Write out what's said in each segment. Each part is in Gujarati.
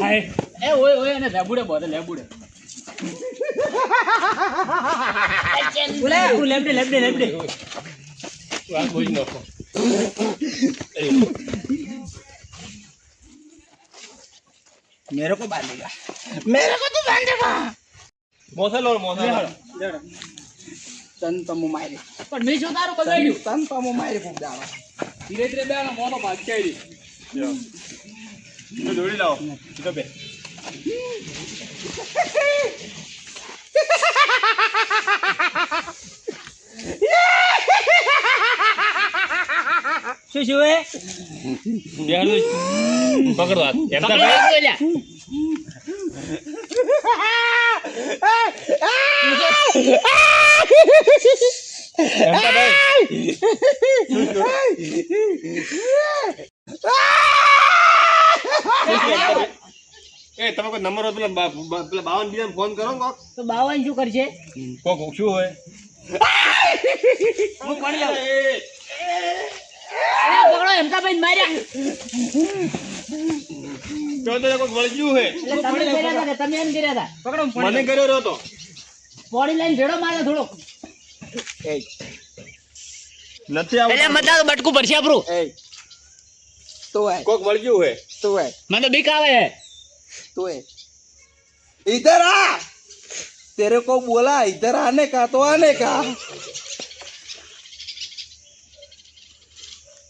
હાય એ ઓય અને લેબુડે બોલે લેબુડે બોલે લેબડે આ બોલ નાખો मेरे को बांधेगा मेरे को तो बांधेगा મોસા લો તન તમો મારે પણ મે જો તારો બગાડ્યું તન તમો મારે ફૂક દાવા ધીરે ધીરે બેનો મોનો ભાગ ચાલી તો દોડી લાવો તો બે શું શું હે બેહાડો પકડો એમ તો એ તમે કોઈ નંબર હોય પેલા 52 બીજા ફોન કરો કોક તો 52 શું કરશે કોક શું હોય હું કોણ જાવ અરે પકડો હેમતાભાઈ માર્યા તો કોક વળગ્યું હે એટલે તમે કર્યા હતા તમે એમ કર્યા હતા પકડો મને કર્યો રહ્યો તો બોડી લાઈન ભેડો મારે થોડો એ નથી આવતું એટલે મતલબ બટકું ભરશે આપણું એ તો હે કોક વળગ્યું હે तो है મને બીક આવે है तो है इधर आ तेरे को बोला इधर आने का तो आने का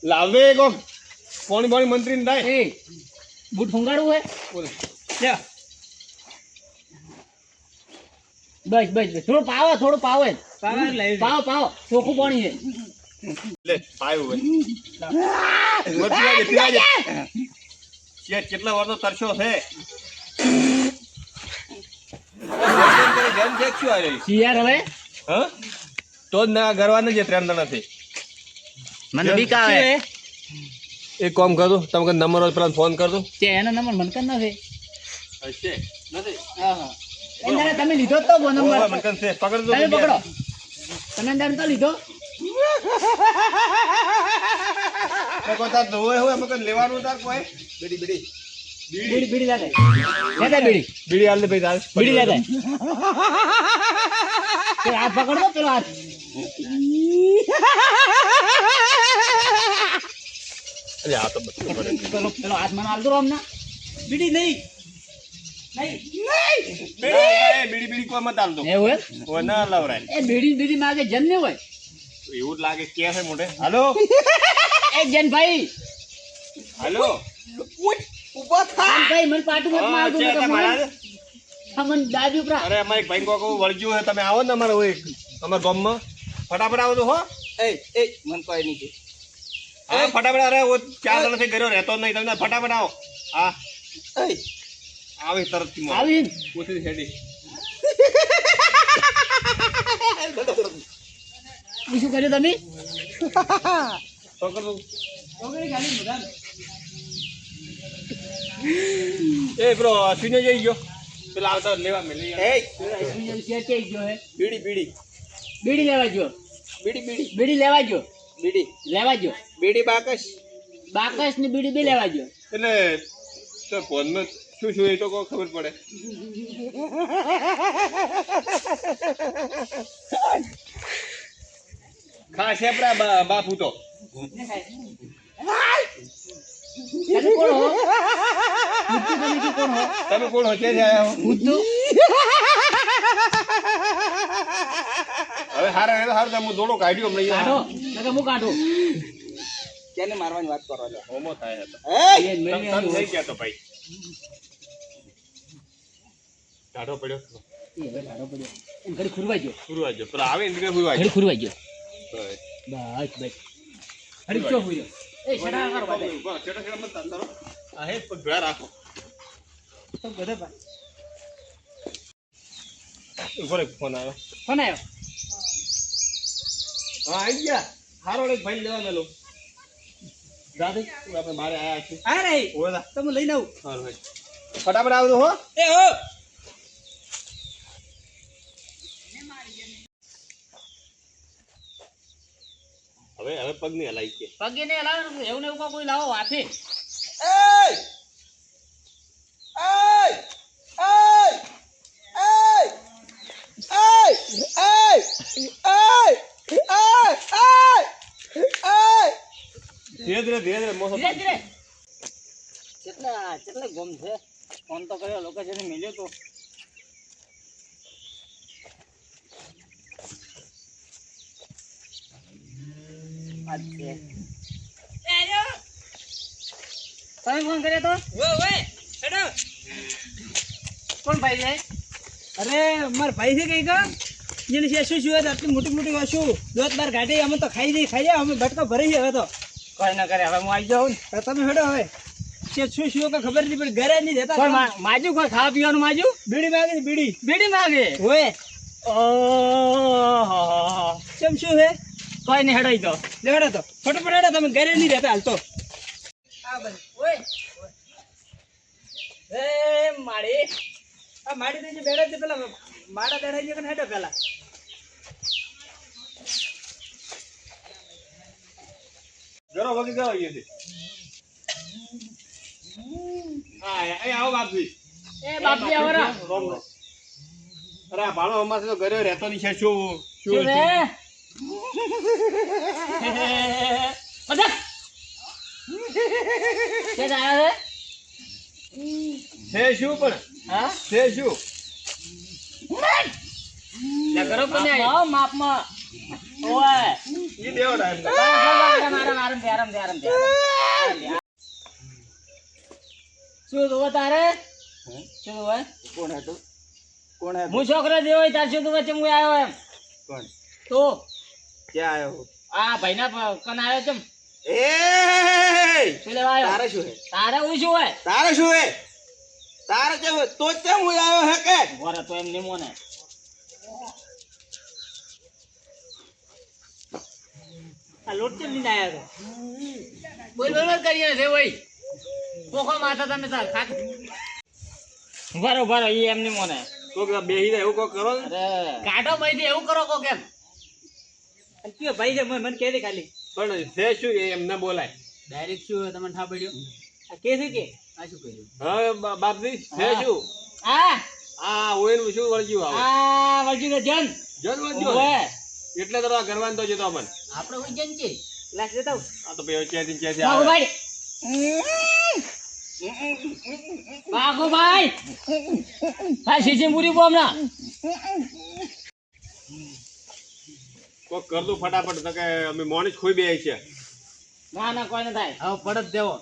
લાવે કોક કોણ મંત્રી ને થાય ए બૂટ ફંગાડવું હે બોલ લે બસ થોડું પાવો પાવો ચોખ્ખું પાણી છે લે પાયો હે મત પીવાજે કેટલા વર્ષનો તરસો છે શિયાર હવે હા તો જ ના ગરવાને જે ત્રણ દણા છે મને બીક આવે એક કામ કરું તમે નંબર હોય પેલા ફોન કર દો તે એનો નંબર મનકન નથી હશે નથી હા હા એને તમે લીધો તો નંબર મનકન છે પકડ દો તમે પકડો તમે અંદર તો લીધો કોઈ તાર હોય મકન લેવાનું તાર કોઈ બીડી લેતા બીડી હાલ દે ભાઈ તાર બીડી લેતા તે હાથ પકડો પેલો હાથ અરે આ તો પેલો હાથ મને હાલ દો અમને બીડી નહીં બીડી કોઈ મત હાલ દો એવું હોય ના લવરાય એ બીડી માગે જન ને હોય એવું જ લાગે કે છે મોઢે હાલો એ જન ભાઈ હાલો ઉભા થા ભાઈ મને પાટું મત માર દો મને દાદી ઉપર અરે અમાર એક ભાઈ કોકો વળગ્યું હે તમે આવો ને અમાર હોય અમાર ગામમાં ફટાફટ આવો તો હો એ મન કોઈ નહીં કે હા ફટાફટ અરે ઓ 4 જણાથી કર્યો રહેતો નહીં તમે ફટાફટ આવો હા એ આવી તરતથી આવી પૂછી હેડી શું કર્યું તમે પકડ દો ઓગળી ગાલી મદાન એ બ્રો અશ્વિને જઈ ગયો પેલા આવતા લેવા મે લઈ એ શેર કે ગયો હે બીડી બીડી લેવા જો બીડી લેવા જો બીડી બાકસ ની બીડી બી લેવા જો એટલે તો ફોનમાં શું એ તો કોઈ ખબર પડે ખાસ આપડા બાપુ તો તમે કોણ હો તમે કોણ હો ક્યાં આયા હો બુદ્ધુ હવે હારું હું દોડો કાઢ્યો હમણાં કાઢો નકર હું કાઢું કેને મારવાની વાત કરો છો હોમો થાય હતો એ તમ થઈ ગયા તો ભાઈ કાઢો પડ્યો એમ ઘડી ખુરવાઈ ગયો ફુરવાજો પર આવે ને ફુરવાજો ઘડી ખુરવાઈ ગયો બસ બસ ઘડી ચો હુઈ એ છડા કર બાબા બસ છેડા મત તારો આ હે પગ ભરા રાખો તો ગધે પા ઉપર ફોન આવ્યો કોણ આવ્યો હા આવી ગયા હારો એક ભાઈ લેવા મેલો દાદી આપણે મારે આયા છે આ રે ઓલા તમે લઈને આવ હાલ ભાઈ ફટાફટ આવજો હો એ હો હવે પગ ની હલાઈ છે પગે ને લાવ એવું ને એવું કોઈ લાવો હાથે એ ધીરે મોસો ધીરે ધીરે કેટલા ગમ છે ફોન તો કર્યો લોકેશન મળ્યો તો તમે ફોન કર્યો તો કોણ ભાઈ છે અરે મારા ભાઈ છે કઈ કા જેને છે શું શું આટલી મોટી મોટી વસ્તુ દોત બાર ગાડી અમે તો ખાઈ જાય અમે બટકા ભરી હવે તો કોઈ ના કરે હવે હું આવી જાઉં હવે તમે હેડો હવે છે શું શું કે ખબર નહીં પડી ઘરે નહીં દેતા કોઈ માજુ કોઈ ખાવા પીવાનું માજુ બીડી માંગે છે બીડી બીડી માંગે હોય ઓહો કેમ શું હે કોઈ નહીં હેડાઈ તો લેવડો તો ફટાફટ હેડો તમે ઘરે નહીં રહેતા હાલ તો આ બસ ઓય એ માડી આ માડી દેજે બેડા છે પેલા માડા બેડા છે કે હેડો પેલા ઘરો વગી ગયો અહીંયાથી. હા એ આવો બાપજી. એ બાપજી આવો રા રોમ રોમ. અરે આ ભાણો અમારે તો ઘરે રહેતો નહીં છે શું શું રે બધા કે આયા છે શું પણ હા છે શું લે કરો કોને માપમાં ઓય ઈ દેવો ટાઈમ શું જોવે તારે શું જોવે કોણ હતું કોણ હતું હું છોકરા જેવો તાર શું જોવે ચમ આવ્યો એમ કોણ તો ક્યાં આવ્યો આ ભાઈના કન આવ્યો ચમ એ શું લેવા આવ્યો તારે શું હે તારે હું શું હોય તારે શું હે તારે કેમ તો કેમ હું આવ્યો હે કે વરે તો એમ નિમો ને આ લોટ કેમ લઈને આવ્યા તો બોલ બોલ કરીએ છે ભાઈ પોખો માથા તમે તાર ખાક બરો ઈ એમ નિમો ને કોક બેહી જાય એવું કોક કરો ને. અરે કાઢો મઈ એવું કરો કો કેમ અને કયો ભાઈ છે મને કહે દે ખાલી પણ છે શું એ એમને બોલાય ડાયરેક્ટ શું તમને ઠા પડ્યો આ કે છે કે આ શું કર્યું હવે બાપજી છે શું આ આ ઓઈન શું વળગ્યું આવું આ વળજુ ને જન જન વળગ્યું ઓય એટલે તો આ ગરવાન તો જતો અમન આપણે હોય જન છે લાસ દેતા આ તો ભાઈ ક્યાંથી બાગો આવે ભાઈ બાગો ભાઈ આ સીસી પૂરી બોમના કોક કર દઉં ફટાફટ તો કે અમે મોણી જ ખોઈ બે છે ના ના કોઈ ન થાય હવે પડત દેવો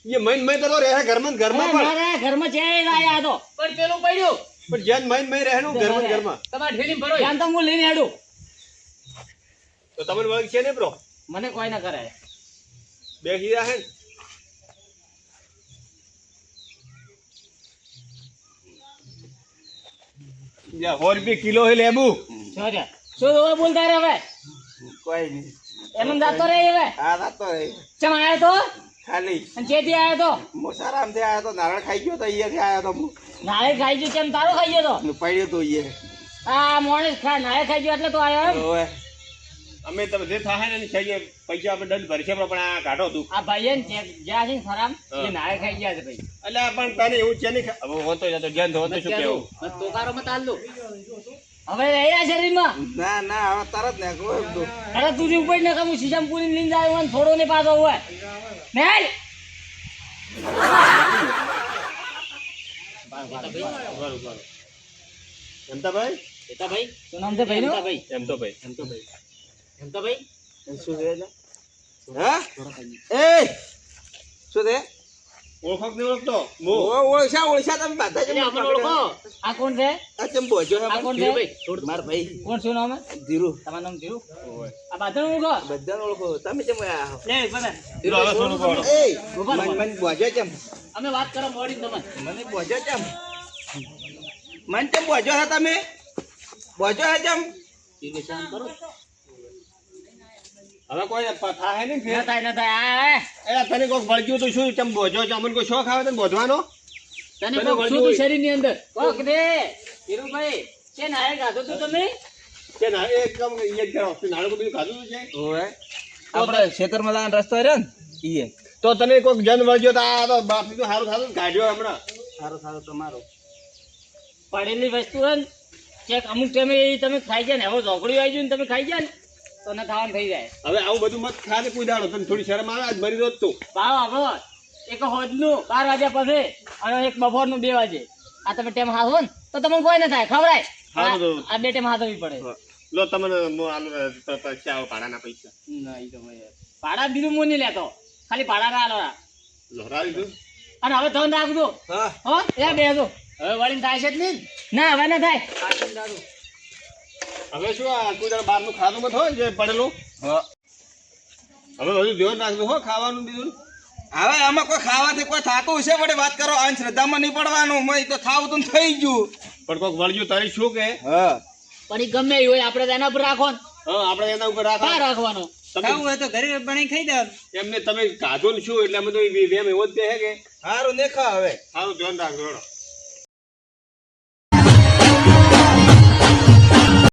એ મઈન તો રહે ઘરમાં ને ઘરમાં પણ અરે ઘરમાં છે આયા તો પણ પેલું પડ્યું પણ જેન મઈન રહે નું ઘરમાં ને ઘરમાં તમારે ઠેલી ભરો જાન તો હું લઈને હેડું તો તમને વળગ છે ને બ્રો મને કોઈ ના કરે બે હીરા હે ને યા 100 રૂપિયા કિલો હે લેબુ જોજે શું હવે બોલતા રે હવે કોઈ નહીં એમ જાતો રે હવે આ રાતો રે ચમ આયો તો ખાલી અને ચેતી આયો તો મોસારામથી આવ્યો તો નારળ ખાઈ ગયો તો અહીંયાથી આવ્યો તો હું નાળે ખાઈ ગયો ચમ તારો ખાઈ ગયો તો હું પડ્યો તો અહીંયા આ મોણે ખા નાળે ખાઈ ગયો એટલે તો આયો એમ ઓય અમે તમે જે થાય ને છે પૈસા આપણે દંડ ભરશે પણ આ કાઢો તું આ ભાઈ ને જ્યાં છે ને ખરામ એ નાળે ખાઈ ગયા છે ભાઈ એટલે પણ તને એવું છે નહીં હવે હોતો જતો જેન હોતો શું કેવું તોકારો મત આલ દો હવે રહ્યા શરીરમાં ના ના હવે તરત ને કોઈ તો અરે તું ઉપર ને કમું સીસમ પૂરી લઈને જાય હોય થોડો ને પાછો હોય મેલ બરોબર એમ તો ભાઈ એતા ભાઈ શું નામ છે ભાઈ નું એમ તો ભાઈ એમ તો ભાઈ શું છે એટલે હા એ શું છે ઓળખો કે નહીં ઓળખતો મો ઓળશા તમે બધા એટલે અમને ઓળખો આ કોણ છે આ ચમ બોજો હે આ કોણ છે માર ભાઈ કોણ શું નામ ધીરુ તમારું નામ ધીરુ આ બાધણ ઓળખો બધાને ઓળખો તમે ચમ આયા લે બને ધીરુ હવે સોનું કોડો એ મન બોજો ચમ અમે વાત કરો મોડી તમને મને બોજો ચમ મન ચમ બોજો હે તમે બોજો હે ચમ નિશાન કરો હવે કોઈ થાય નહીં ના થાય ના થાય એ તને કોક વળગ્યું તો શું ચમ બોજો છે અમને કોઈ શોખ આવે તને બોધવાનો તને કોક શું તું શરીર ની અંદર કોક દે ધીરુભાઈ છે નાય ગાધો તું તમે કે ના એકદમ ઈયે જ કરો નાળું બધું ખાધું છે ઓય આપણે ખેતરમાં જવાનો રસ્તો રહ્યો ને ઈએ તો તને કોક જન વળગ્યો તો આ તો બાપની તો સારું થાતું કાઢ્યો હમણાં સારું તમારો પડેલી વસ્તુ હે ને ચેક અમુક ટાઈમે એ તમે ખાઈ જાય ને હવે ઝોકડી આવી જાય ને તમે ખાઈ જાય ને તો ન થવાનું થઈ જાય. હવે આવું બધું મત ખા ને કુદાડો તને થોડી શરમ આવે આજ મરી રોજ તું ભાવ આપણો એક હોજનું 12 વાગ્યા પછી અને એક બપોરનું 2 વાગે. આ તમે ટેમ હાથો ને તો તમને કોઈ ન થાય ખવડાય. હારું તો. આ 2 ટેમ હાથવી પડે. લો તમને પૈસા ભાડાના પૈસા ના ઈ તો ભાઈ ભાડા બીજું હું નહીં લેતો, ખાલી ભાડા ના આલો. લો રાવી દઉં અને હવે ધન રાખજો. હા હો એ બેસો. હવે વળીને થાય છે જ નહીં ના, હવે ના થાય. હવે શું આ કુદાડ બહારનું ખાધું મત હોય જે પડેલું હા. હવે બધું ધ્યાન રાખજો હો ખાવાનું બીજું હવે આમાં કોઈ ખાવાથી કોઈ થાતું હશે વળી વાત કરો આ શ્રદ્ધામાં નહીં પડવાનું મય તો થાવ તો થઈ ગયું. પણ કોઈક વળગ્યું તારી શું કે હા પણ ઈ ગમે એ હોય આપણે તો એના ઉપર રાખો ને. હા આપણે એના ઉપર ના રાખો રાખવાનો. ખાવું હોય તો ઘરે બનાવી ખાઈ દેવાનું. એમને તમે કાઢો ને શું એટલે અમે તો વેમ એવો જ કહે કે સારું દેખા હવે સારું ધ્યાન રાખજો હેડો.